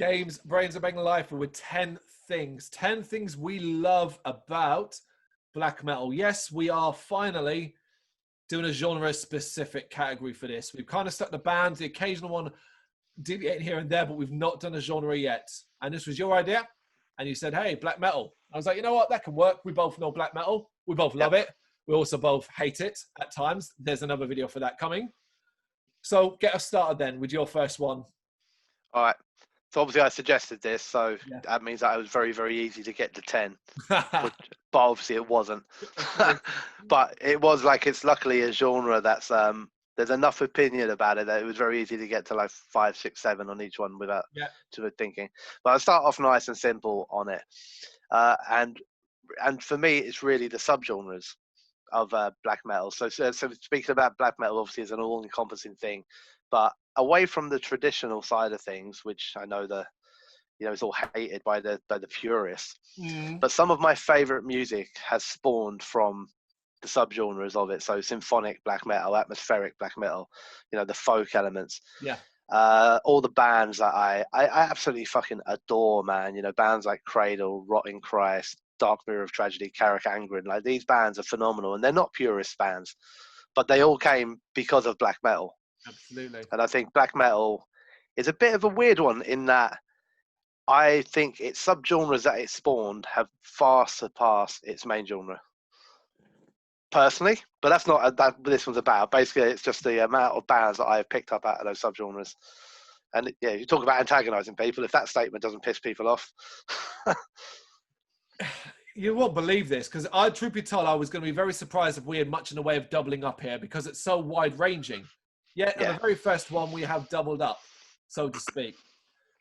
Games, Brains A Head-Banging Life with 10 things we love about black metal. Yes, we are finally doing a genre-specific category for this. We've kind of stuck the bands, the occasional one deviating here and there, but we've not done a genre yet. And this was your idea. And you said, hey, black metal. I was like, you know what? That can work. We both know black metal. We both love it. We also both hate it at times. There's another video for that coming. So get us started then with your first one. All right. So obviously I suggested this, so that means that it was very, very easy to get to 10. but obviously it wasn't. But it was like, it's luckily a genre that's there's enough opinion about it that it was very easy to get to like 5, 6, 7 on each one without too much thinking. But I'll start off nice and simple on it. And for me, it's really the subgenres of black metal. So speaking about black metal, obviously, is an all-encompassing thing, but away from the traditional side of things, which I know it's all hated by the purists. But some of my favorite music has spawned from the subgenres of it. So symphonic black metal, atmospheric black metal, the folk elements. All the bands that I absolutely fucking adore, man. Bands like Cradle, Rotting Christ, Dark Mirror of Tragedy, Carrick Angren. Like, these bands are phenomenal, and they're not purist bands, but they all came because of black metal. Absolutely. And I think black metal is a bit of a weird one in that I think its subgenres that it spawned have far surpassed its main genre. Personally, but that's not that this one's about. Basically, it's just the amount of bands that I've picked up out of those subgenres. And you talk about antagonizing people. If that statement doesn't piss people off, you won't believe this, because truth be told, I was going to be very surprised if we had much in the way of doubling up here, because it's so wide-ranging. Yet, on the very first one, we have doubled up, so to speak.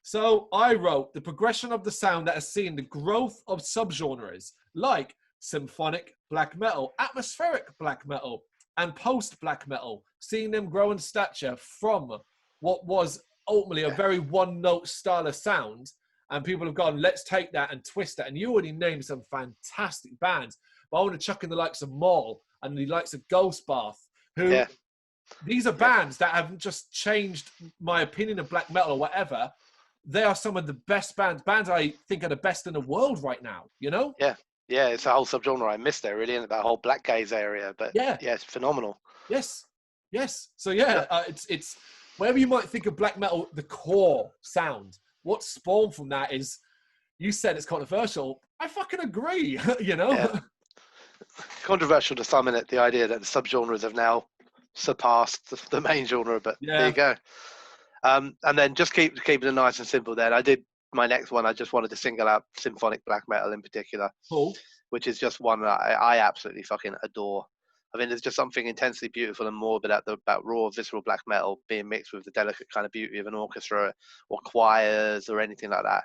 So I wrote the progression of the sound that has seen the growth of subgenres like symphonic black metal, atmospheric black metal, and post-black metal, seeing them grow in stature from what was ultimately a very one-note style of sound. And people have gone, let's take that and twist that. And you already named some fantastic bands. But I want to chuck in the likes of Maul and the likes of Ghostbath, who these are bands that haven't just changed my opinion of black metal or whatever. They are some of the best bands I think are the best in the world right now, Yeah, it's a whole subgenre I missed there, really, in that whole black gaze area. But it's phenomenal. Yes. So it's wherever you might think of black metal, the core sound. What spawned from that is, you said it's controversial. I fucking agree. Controversial to some in it, the idea that the subgenres have now surpassed the main genre. But there you go. And then just keep it nice and simple. Then I did. My next one, I just wanted to single out symphonic black metal in particular, which is just one that I absolutely fucking adore. I mean, there's just something intensely beautiful and morbid about raw, visceral black metal being mixed with the delicate kind of beauty of an orchestra or choirs or anything like that.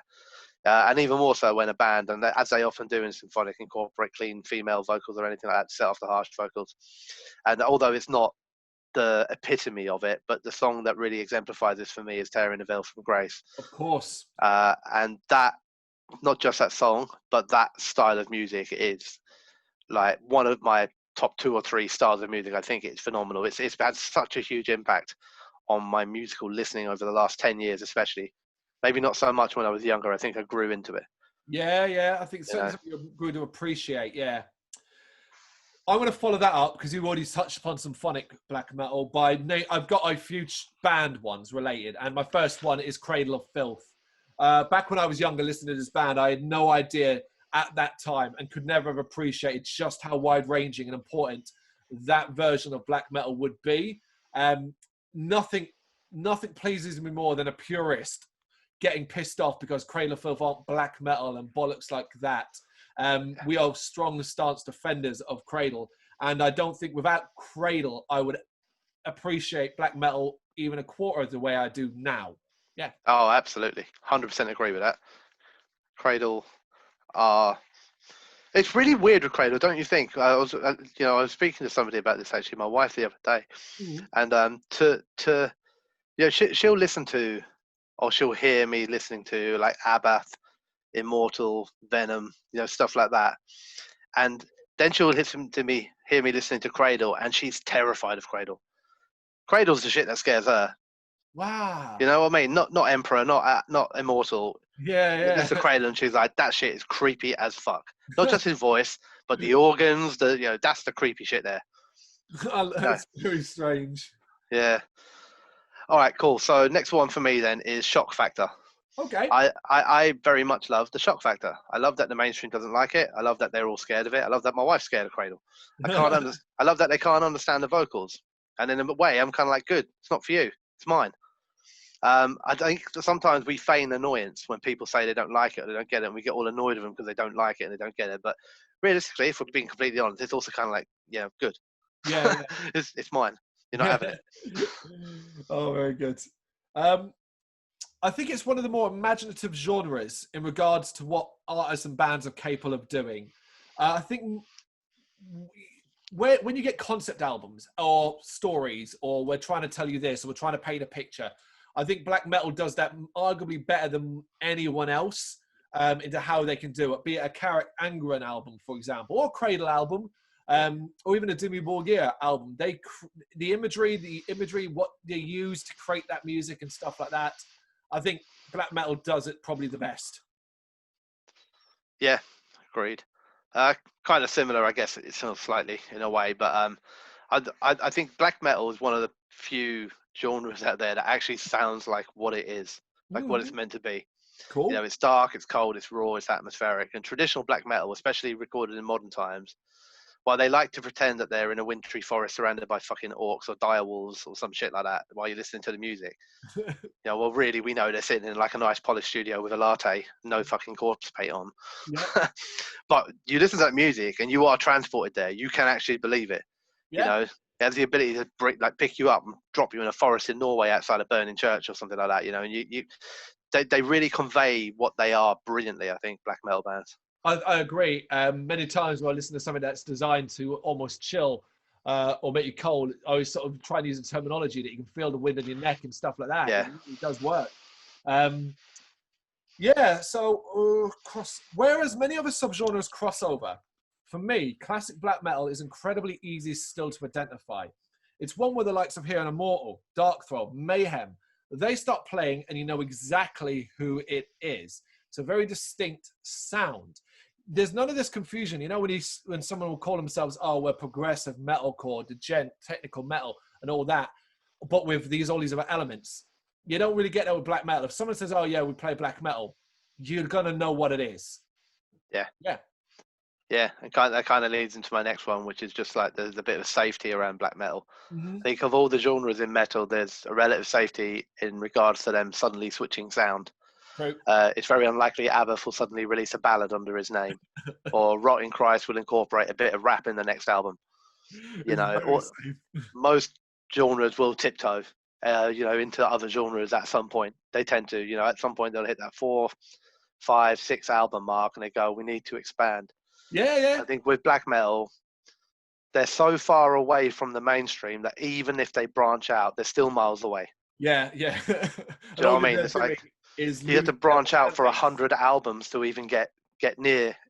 And even more so when a band, and as they often do in symphonic, incorporate clean female vocals or anything like that to set off the harsh vocals. And although it's not the epitome of it, but the song that really exemplifies this for me is Tearing the Veil from Grace. Of course. And that, not just that song, but that style of music is like one of my top 2 or 3 styles of music. I think it's phenomenal. It's had such a huge impact on my musical listening over the last 10 years, especially. Maybe not so much when I was younger. I think I grew into it. Yeah. I think certainly something you grew to appreciate, I'm going to follow that up because you already touched upon symphonic black metal. I've got a few band ones related, and my first one is Cradle of Filth. Back when I was younger listening to this band, I had no idea at that time and could never have appreciated just how wide-ranging and important that version of black metal would be. Nothing pleases me more than a purist getting pissed off because Cradle of Filth aren't black metal and bollocks like that. We are strong stance defenders of Cradle, and I don't think without Cradle I would appreciate black metal even a quarter of the way I do now. Yeah. Oh, absolutely, 100% agree with that. Cradle it's really weird with Cradle, don't you think? I was speaking to somebody about this, actually, my wife, the other day, and she'll listen to, or she'll hear me listening to, like, Abbath, Immortal, Venom, stuff like that. And then she'll hear me listening to Cradle, and she's terrified of Cradle. Cradle's the shit that scares her. Wow. You know what I mean? Not Emperor, not Immortal. Yeah, This is yeah. Cradle, and she's like, that shit is creepy as fuck. Not just his voice, but the organs. That's the creepy shit there. That's very strange. Yeah. All right, cool. So next one for me then is shock factor. Okay. I very much love the shock factor. I love that the mainstream doesn't like it. I love that they're all scared of it. I love that my wife's scared of Cradle. I love that they can't understand the vocals. And in a way, I'm kind of like, good. It's not for you. It's mine. I think sometimes we feign annoyance when people say they don't like it or they don't get it, and we get all annoyed with them because they don't like it and they don't get it. But realistically, if we're being completely honest, it's also kind of like, yeah, good. Yeah. It's mine. You're not having it. Oh, very good. I think it's one of the more imaginative genres in regards to what artists and bands are capable of doing. I think when you get concept albums or stories, or we're trying to tell you this, or we're trying to paint a picture, I think black metal does that arguably better than anyone else into how they can do it. Be it a Carrot Angren album, for example, or a Cradle album, or even a Dimmu Borgir album. The imagery, what they use to create that music and stuff like that. I think black metal does it probably the best. Yeah, agreed. Kind of similar, I guess, it's slightly in a way, but I think black metal is one of the few genres out there that actually sounds like what it is, like what it's meant to be. Cool. It's dark, it's cold, it's raw, it's atmospheric. And traditional black metal, especially recorded in modern times, while they like to pretend that they're in a wintry forest surrounded by fucking orcs or direwolves or some shit like that while you're listening to the music, well, really, we know they're sitting in like a nice polished studio with a latte, no fucking corpse paint on. Yep. But you listen to that music and you are transported there. You can actually believe it. It has the ability to pick you up and drop you in a forest in Norway outside a burning church or something like that. And they really convey what they are brilliantly, I think, black metal bands. I agree. Many times when I listen to something that's designed to almost chill or make you cold, I always sort of try and use a terminology that you can feel the wind in your neck and stuff like that. Yeah. It does work. So whereas many other subgenres cross over, for me, classic black metal is incredibly easy still to identify. It's one where the likes of Here and Immortal, Darkthrall, Mayhem, they start playing and you know exactly who it is. It's a very distinct sound. There's none of this confusion. When someone will call themselves, oh, we're progressive metalcore, degen, technical metal, and all that, but with all these other elements, you don't really get that with black metal. If someone says, oh, yeah, we play black metal, you're going to know what it is. Yeah. Yeah. Yeah, and that kind of leads into my next one, which is just like there's a bit of safety around black metal. I think of all the genres in metal, there's a relative safety in regards to them suddenly switching sound. True. It's very unlikely Abba will suddenly release a ballad under his name, or Rotting Christ will incorporate a bit of rap in the next album. Most genres will tiptoe, into other genres at some point. They tend to, at some point they'll hit that 4, 5, 6 album mark, and they go, we need to expand. Yeah. I think with black metal, they're so far away from the mainstream that even if they branch out, they're still miles away. Yeah. Do you know what I mean? It's like you have to branch out for 100 albums to even get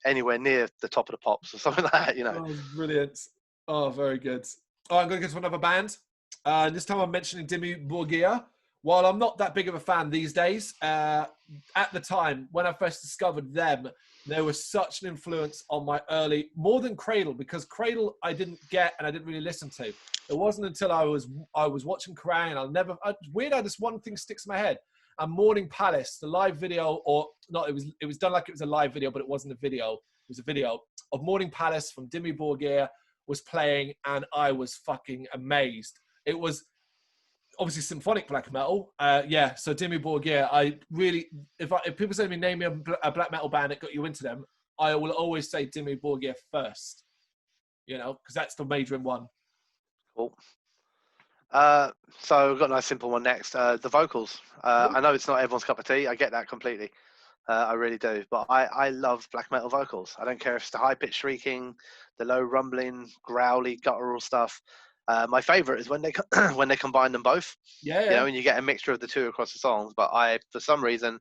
anywhere near the top of the pops or something like that. Oh, brilliant. Oh, very good. Oh, I'm going to get to another band. This time I'm mentioning Dimmu Borgir. While I'm not that big of a fan these days, at the time when I first discovered them, they were such an influence on my more than Cradle, because Cradle I didn't get and I didn't really listen to. It wasn't until I was watching Kerrang! And it's weird how this one thing sticks in my head. And Morning Palace, the live video, or not, it was done like it was a live video, but it wasn't a video. It was a video of Morning Palace from Dimmu Borgir was playing, and I was fucking amazed. It was obviously symphonic black metal. So Dimmu Borgir, I really, if people say to me, name me a black metal band that got you into them, I will always say Dimmu Borgir first, because that's the major one. Cool. So we've got a nice simple one next. The vocals. I know it's not everyone's cup of tea. I get that completely. I really do. But I love black metal vocals. I don't care if it's the high-pitched shrieking, the low rumbling, growly, guttural stuff. My favorite is when they when they combine them both. Yeah. And you get a mixture of the two across the songs. But for some reason,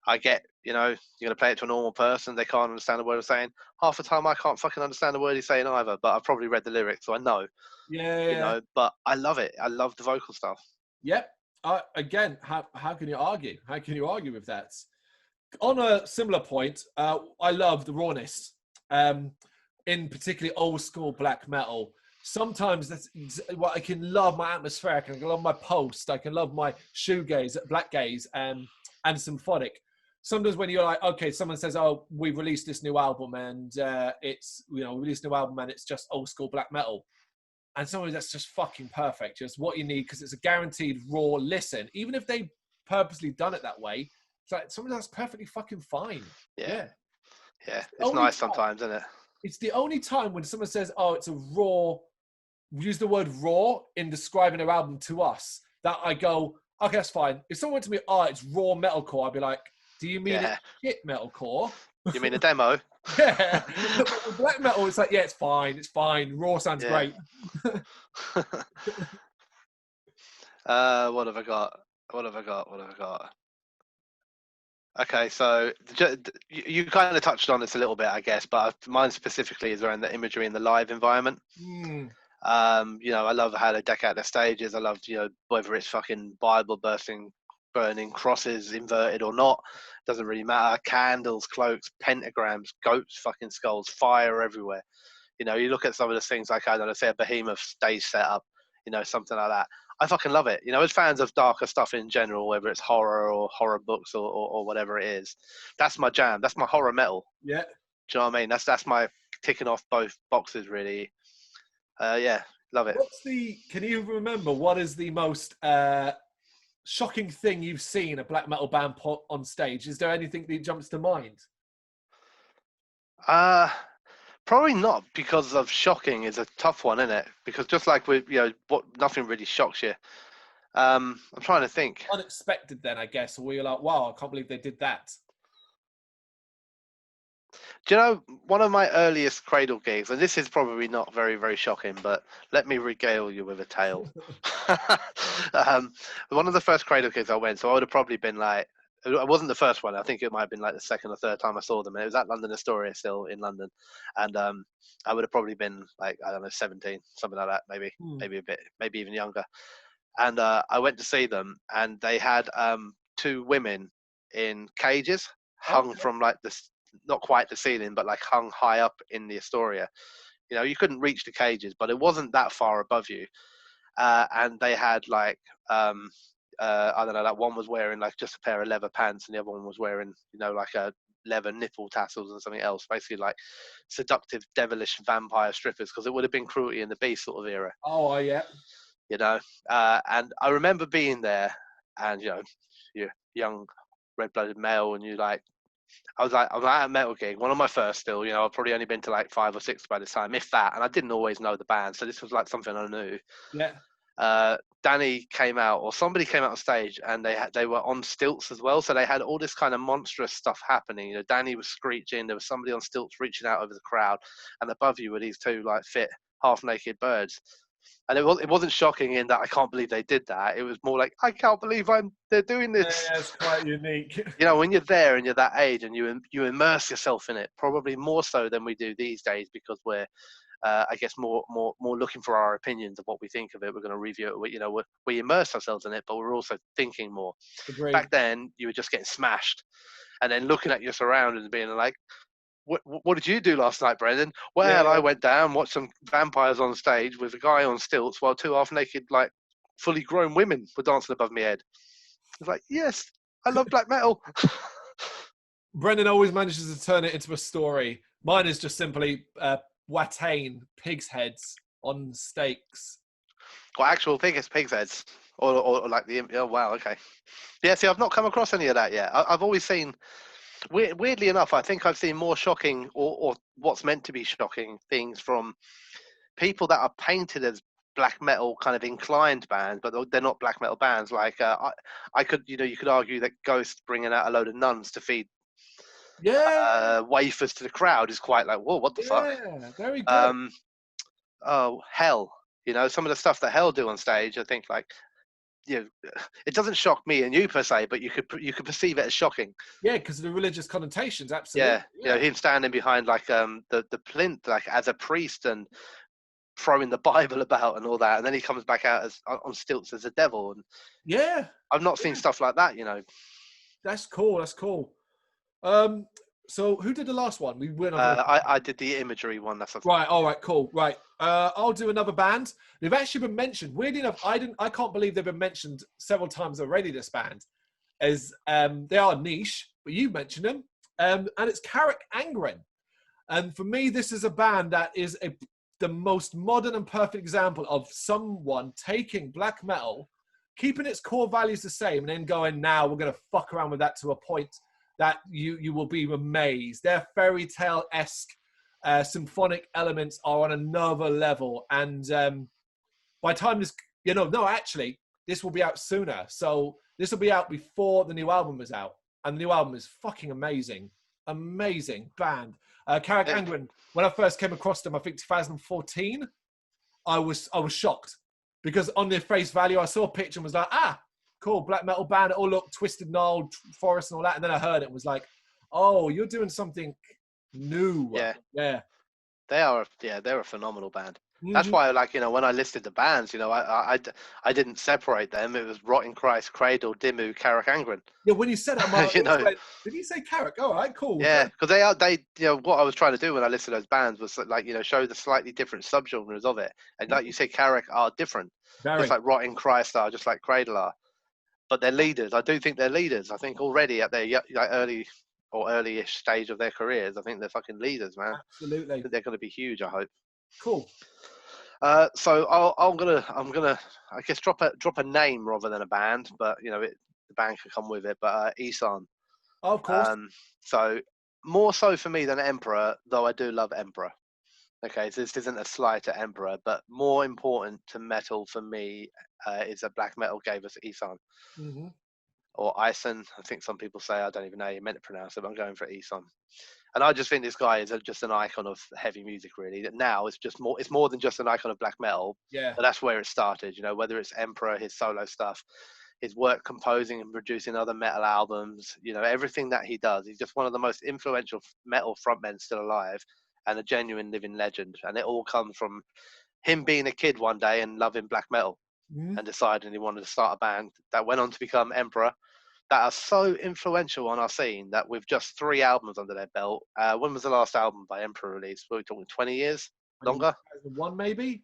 I get, you're going to play it to a normal person, they can't understand the word I'm saying. Half the time, I can't fucking understand the word he's saying either, but I've probably read the lyrics, so I know. Yeah. But I love it. I love the vocal stuff. Yep. Again, how can you argue? How can you argue with that? On a similar point, I love the rawness, in particularly old school black metal. Sometimes that's what I can love my atmospheric, I can love my post, I can love my shoegaze, black gaze, and symphonic. Sometimes when you're like, okay, someone says, "Oh, we released this new album, and it's we released a new album, and it's just old school black metal," and sometimes that's just fucking perfect, just what you need because it's a guaranteed raw listen, even if they purposely done it that way. It's like sometimes that's perfectly fucking fine. Yeah. It's nice sometimes, isn't it? It's the only time when someone says, "Oh, it's a raw," use the word raw in describing their album to us, that I go, okay, that's fine. If someone went to me, "Oh, it's raw metalcore," I'd be like, do you mean it's shit metalcore? You mean a demo? Yeah. But with black metal, it's like, yeah, it's fine. It's fine. Raw sounds great. What have I got? Okay, so you kind of touched on this a little bit, I guess, but mine specifically is around the imagery in the live environment. I love how they deck out their stages. I love, whether it's fucking Bible burning crosses inverted or not, doesn't really matter. Candles, cloaks, pentagrams, goats, fucking skulls, fire everywhere. You look at some of the things like, I don't know, say a Behemoth stage setup, something like that. I fucking love it. As fans of darker stuff in general, whether it's horror or horror books or whatever it is, that's my jam. That's my horror metal. Yeah. Do you know what I mean? That's my ticking off both boxes, really. Love it. Can you remember what is the most shocking thing you've seen a black metal band put on stage? Is there anything that jumps to mind? Probably not, because of shocking is a tough one, isn't it? Because just like with, nothing really shocks you. I'm trying to think. Unexpected then, I guess. Or were you like, wow, I can't believe they did that? Do you know, one of my earliest Cradle gigs, and this is probably not very, very shocking, but let me regale you with a tale. One of the first Cradle gigs I went, so I would have probably been like, it wasn't the first one. I think it might have been like the second or third time I saw them. And it was at London Astoria, still in London. And I would have probably been like, I don't know, 17, something like that, maybe a bit, maybe even younger. And I went to see them, and they had 2 women in cages hung from like this, not quite the ceiling, but like hung high up in the Astoria. You couldn't reach the cages, but it wasn't that far above you. And they had like, I don't know, that one was wearing like just a pair of leather pants, and the other one was wearing, like a leather nipple tassels and something else, basically like seductive, devilish vampire strippers, because it would have been Cruelty and the Beast sort of era. Oh, yeah. And I remember being there, and, you're young, red-blooded male, and you're like, I was at a metal gig, one of my first still, I've probably only been to like 5 or 6 by this time, if that, and I didn't always know the band, so this was like something I knew. Yeah. Danny came out, or somebody came out on stage, and they were on stilts as well, so they had all this kind of monstrous stuff happening. Danny was screeching, there was somebody on stilts reaching out over the crowd, and above you were these 2 like fit half-naked birds. And it wasn't shocking in that I can't believe they did that. It was more like, I can't believe they're doing this. Yeah, it's quite unique. When you're there and you're that age and you immerse yourself in it, probably more so than we do these days, because we're, I guess, more looking for our opinions of what we think of it. We're going to review it. We immerse ourselves in it, but we're also thinking more. Agreed. Back then, you were just getting smashed, and then looking at your surroundings and being like, what did you do last night, Brendan? Well, I went down, watched some vampires on stage with a guy on stilts while 2 half-naked, like, fully grown women were dancing above my head. It's like, yes, I love black metal. Brendan always manages to turn it into a story. Mine is just simply Watain pig's heads on stakes. Well, actual pig's heads, or like the, oh wow, okay, yeah. See, I've not come across any of that yet. I've always seen. Weirdly enough, I think I've seen more shocking or what's meant to be shocking things from people that are painted as black metal kind of inclined bands, but they're not black metal bands. Like I could, you could argue that Ghost bringing out a load of nuns to feed wafers to the crowd is quite like, whoa, what the fuck? Yeah, very good. Oh, Hell, some of the stuff that Hell do on stage, I think like, it doesn't shock me and you per se, but you could perceive it as shocking. Yeah, because of the religious connotations, absolutely. Yeah, him standing behind like the plinth, like as a priest, and throwing the Bible about and all that, and then he comes back out as on stilts as a devil. And yeah, I've not seen stuff like that, you know. That's cool. That's cool. So who did the last one? We went on. I did the Imagery one. That's right. All right. Cool. Right. I'll do another band. They've actually been mentioned. Weirdly enough, I can't believe they've been mentioned several times already. This band, as they are niche, but you mentioned them. And it's Carrick Angren. And for me, this is a band that is the most modern and perfect example of someone taking black metal, keeping its core values the same, and then going, now we're going to fuck around with that to a point that you will be amazed. Their fairy tale-esque symphonic elements are on another level. And by the time this, actually, this will be out sooner. So this will be out before the new album is out. And the new album is fucking amazing. Amazing band. Carrick Angren, when I first came across them, I think 2014, I was shocked. Because on their face value, I saw a picture and was like, cool, black metal band. It all looked twisted, gnarled, forest and all that. And then I heard it and was like, oh, you're doing something new. Yeah. They're a phenomenal band. Mm-hmm. That's why, like, when I listed the bands, I didn't separate them. It was Rotting Christ, Cradle, Dimmu, Carrick Angren. Yeah, when you said it, I'm like, did he say Carrick? All right, cool. Yeah, because they what I was trying to do when I listed those bands was like, show the slightly different subgenres of it. And like you say, Carrick are different. Very. Just like Rotting Christ are, just like Cradle are. But they're leaders. I do think they're leaders. I think already at their early-ish stage of their careers, I think they're fucking leaders, man. Absolutely. They're going to be huge, I hope. Cool. So I'm gonna I guess drop a name rather than a band, but the band can come with it. But Isan. Oh, of course. So more so for me than Emperor, though I do love Emperor. Okay, so this isn't a slight to Emperor, but more important to metal for me is that black metal gave us Isan. Mm-hmm. Or Ison. I think some people say, I don't even know how you meant to pronounce it, but I'm going for Isan. And I just think this guy is just an icon of heavy music, really. That now it's more than just an icon of black metal. Yeah. But that's where it started, whether it's Emperor, his solo stuff, his work composing and producing other metal albums, everything that he does. He's just one of the most influential metal frontmen still alive and a genuine living legend. And it all comes from him being a kid one day and loving black metal and deciding he wanted to start a band that went on to become Emperor, that are so influential on our scene that with just 3 albums under their belt, when was the last album by Emperor released? Were we talking 20 years? Longer? 2001 maybe?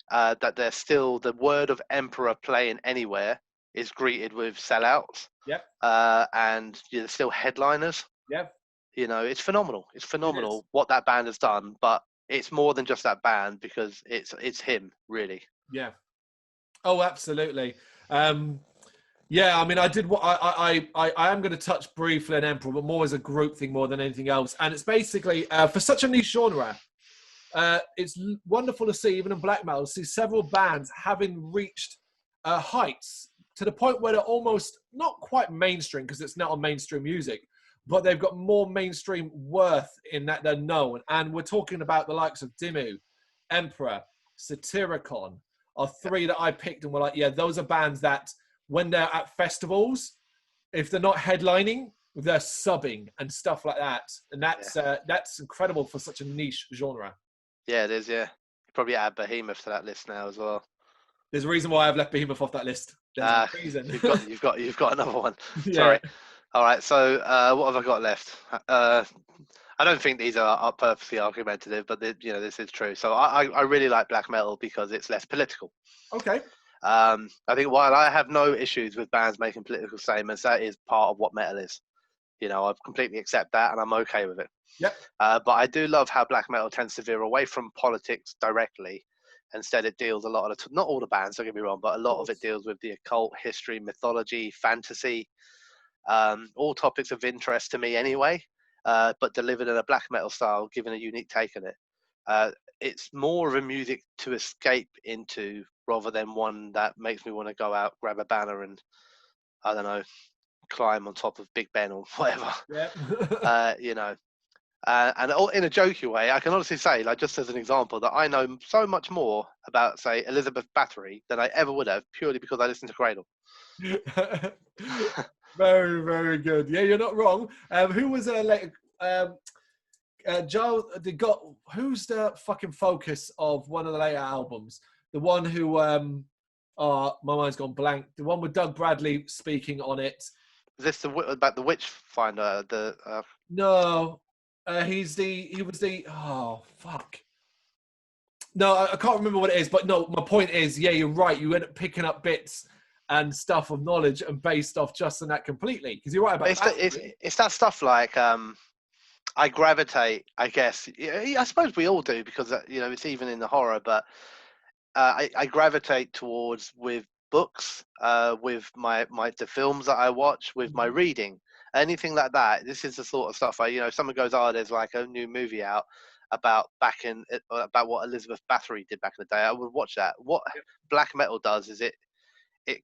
That they're still, the word of Emperor playing anywhere is greeted with sellouts. Yep. And they're still headliners. Yep. It's phenomenal. It's phenomenal what that band has done, but it's more than just that band because it's him, really. Yeah. Oh, absolutely. Yeah, I mean, I did what I am going to touch briefly on Emperor, but more as a group thing more than anything else. And it's basically for such a niche genre, it's wonderful to see, even in black metal, see several bands having reached heights to the point where they're almost not quite mainstream because it's not on mainstream music, but they've got more mainstream worth in that they're known. And we're talking about the likes of Dimmu, Emperor, Satyricon, are 3 that I picked and were like, yeah, those are bands that when they're at festivals, if they're not headlining, they're subbing and stuff like that. And that's incredible for such a niche genre. Yeah, it is, yeah. You probably add Behemoth to that list now as well. There's a reason why I've left Behemoth off that list. There's a reason. You've got another one. Yeah. Sorry. All right, so what have I got left? I don't think these are purposely argumentative, but this is true. So I really like black metal because it's less political. Okay. I think while I have no issues with bands making political statements, that is part of what metal is. I completely accept that and I'm okay with it. Yep. But I do love how black metal tends to veer away from politics directly. Instead, it deals a lot of not all the bands, don't get me wrong, but a lot of it deals with the occult, history, mythology, fantasy, all topics of interest to me anyway, but delivered in a black metal style, given a unique take on it. It's more of a music to escape into rather than one that makes me want to go out, grab a banner and, I don't know, climb on top of Big Ben or whatever. Yeah. And in a jokey way, I can honestly say, like just as an example, that I know so much more about, say, Elizabeth Bathory than I ever would have, purely because I listened to Cradle. Very, very good. Yeah, you're not wrong. Who was Joe, they got who's the fucking focus of one of the later albums? The one who, oh, my mind's gone blank. The one with Doug Bradley speaking on it. Is this about the Witchfinder? No, he was the. Oh fuck. No, I can't remember what it is. But no, my point is, yeah, you're right. You end up picking up bits and stuff of knowledge and based off just on that completely. Because you're right about it's that stuff like I gravitate, I guess. I suppose we all do because it's even in the horror. But I gravitate towards with books, with the films that I watch, with my reading, anything like that. This is the sort of stuff if someone goes, oh, there's like a new movie out about what Elizabeth Bathory did back in the day, I would watch that. What black metal does is it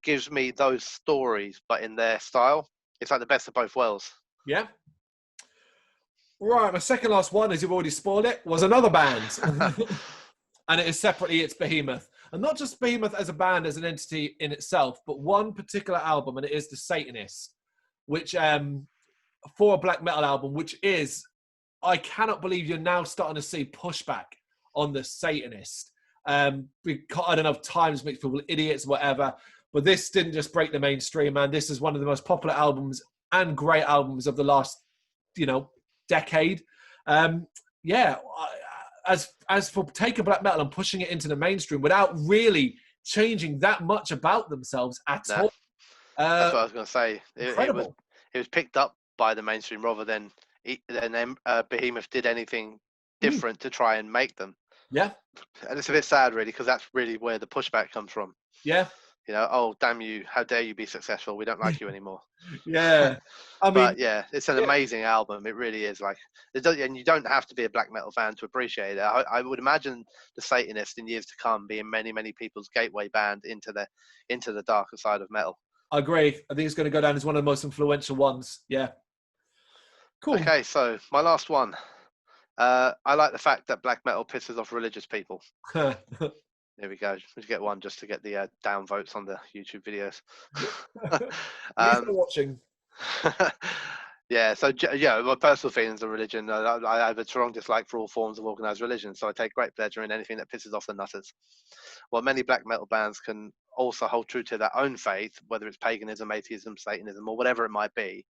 gives me those stories, but in their style. It's like the best of both worlds. Yeah. Right, my second last one, as you've already spoiled it, was another band. And it is separately, it's Behemoth. And not just Behemoth as a band, as an entity in itself, but one particular album, and it is The Satanist, which, for a black metal album, which is, I cannot believe you're now starting to see pushback on The Satanist. Because, I don't know if times makes people idiots, whatever, but this didn't just break the mainstream, man. This is one of the most popular albums and great albums of the last, decade. As for taking black metal and pushing it into the mainstream without really changing that much about themselves at all. That's what I was going to say. Incredible. It was picked up by the mainstream rather than Behemoth did anything different to try and make them. Yeah. And it's a bit sad, really, because that's really where the pushback comes from. Yeah. Oh, damn you, how dare you be successful? We don't like you anymore. Yeah. But yeah, it's an amazing album. It really is. And you don't have to be a black metal fan to appreciate it. I would imagine The Satanist in years to come being many, many people's gateway band into the darker side of metal. I agree. I think it's going to go down as one of the most influential ones. Yeah. Cool. Okay, so my last one. I like the fact that black metal pisses off religious people. There we go. We get one just to get the down votes on the YouTube videos. Watching. Yeah, so my personal feelings of religion, I have a strong dislike for all forms of organised religion, so I take great pleasure in anything that pisses off the nutters. While many black metal bands can also hold true to their own faith, whether it's paganism, atheism, Satanism, or whatever it might be,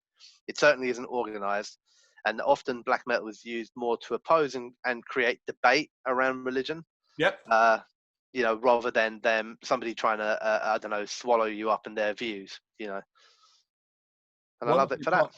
it certainly isn't organised, and often black metal is used more to oppose and create debate around religion. Yep. Rather than somebody trying to, swallow you up in their views, And I love it for that.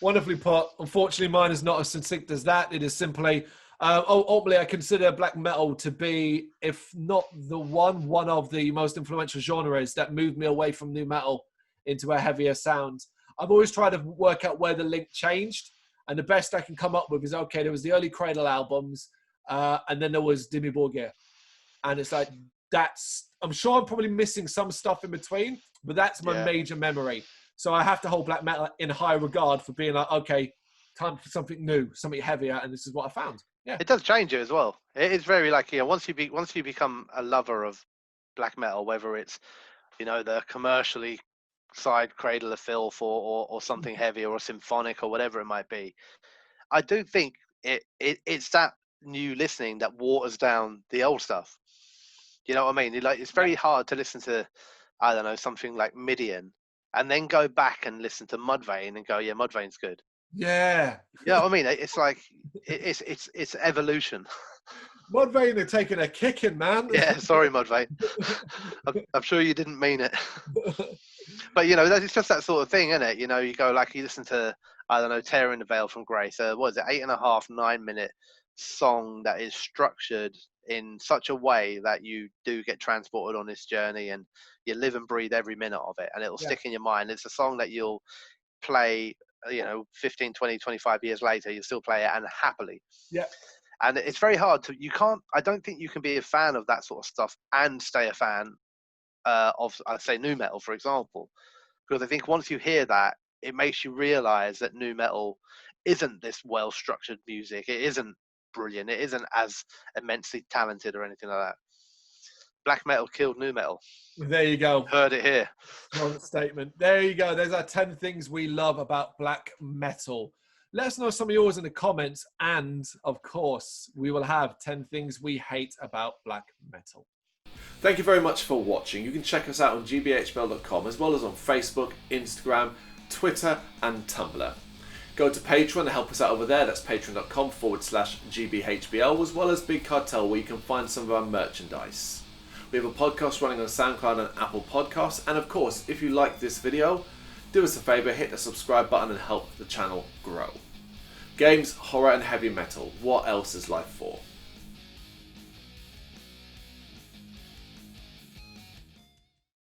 Wonderfully put. Unfortunately, mine is not as succinct as that. It is simply, ultimately, I consider black metal to be, if not the one of the most influential genres that moved me away from nu metal into a heavier sound. I've always tried to work out where the link changed, and the best I can come up with is, okay, there was the early Cradle albums, and then there was Dimmy Borgir. And it's like, I'm sure I'm probably missing some stuff in between, but that's my major memory. So I have to hold black metal in high regard for being like, okay, time for something new, something heavier, and this is what I found. Yeah, it does change it as well. It is very once you become a lover of black metal, whether it's the commercially side Cradle of Filth or something heavy or a symphonic or whatever it might be, I do think it's that new listening that waters down the old stuff. You know what I mean? It's very hard to listen to, I don't know, something like Midian and then go back and listen to Mudvayne and go, yeah, Mudvayne's good. Yeah. You know what I mean? It's like, it's evolution. Mudvayne are taking a kicking, man. Yeah, sorry, Mudvayne. I'm sure you didn't mean it. But, it's just that sort of thing, isn't it? You go you listen to, I don't know, Tearing the Veil from Grace. What is it, 8.5, 9-minute song that is structured in such a way that you do get transported on this journey and you live and breathe every minute of it, and it'll stick in your mind. It's a song that you'll play 15, 20, 25 years later, you'll still play it, and happily. Yeah. And it's very hard I don't think you can be a fan of that sort of stuff and stay a fan of, I'd say, nu metal, for example, because I think once you hear that, it makes you realize that nu metal isn't this well-structured music. It isn't brilliant. It isn't as immensely talented or anything like that. Black metal killed nu metal. There you go. Heard it here. Statement. There you go. There's our 10 things we love about black metal. Let us know some of yours in the comments. And of course, we will have 10 things we hate about black metal. Thank you very much for watching. You can check us out on gbhbl.com as well as on Facebook, Instagram, Twitter and Tumblr. Go to Patreon and help us out over there. That's patreon.com/gbhbl, as well as Big Cartel, where you can find some of our merchandise. We have a podcast running on SoundCloud and Apple Podcasts. And of course, if you like this video, do us a favour, hit the subscribe button and help the channel grow. Games, horror and heavy metal. What else is life for?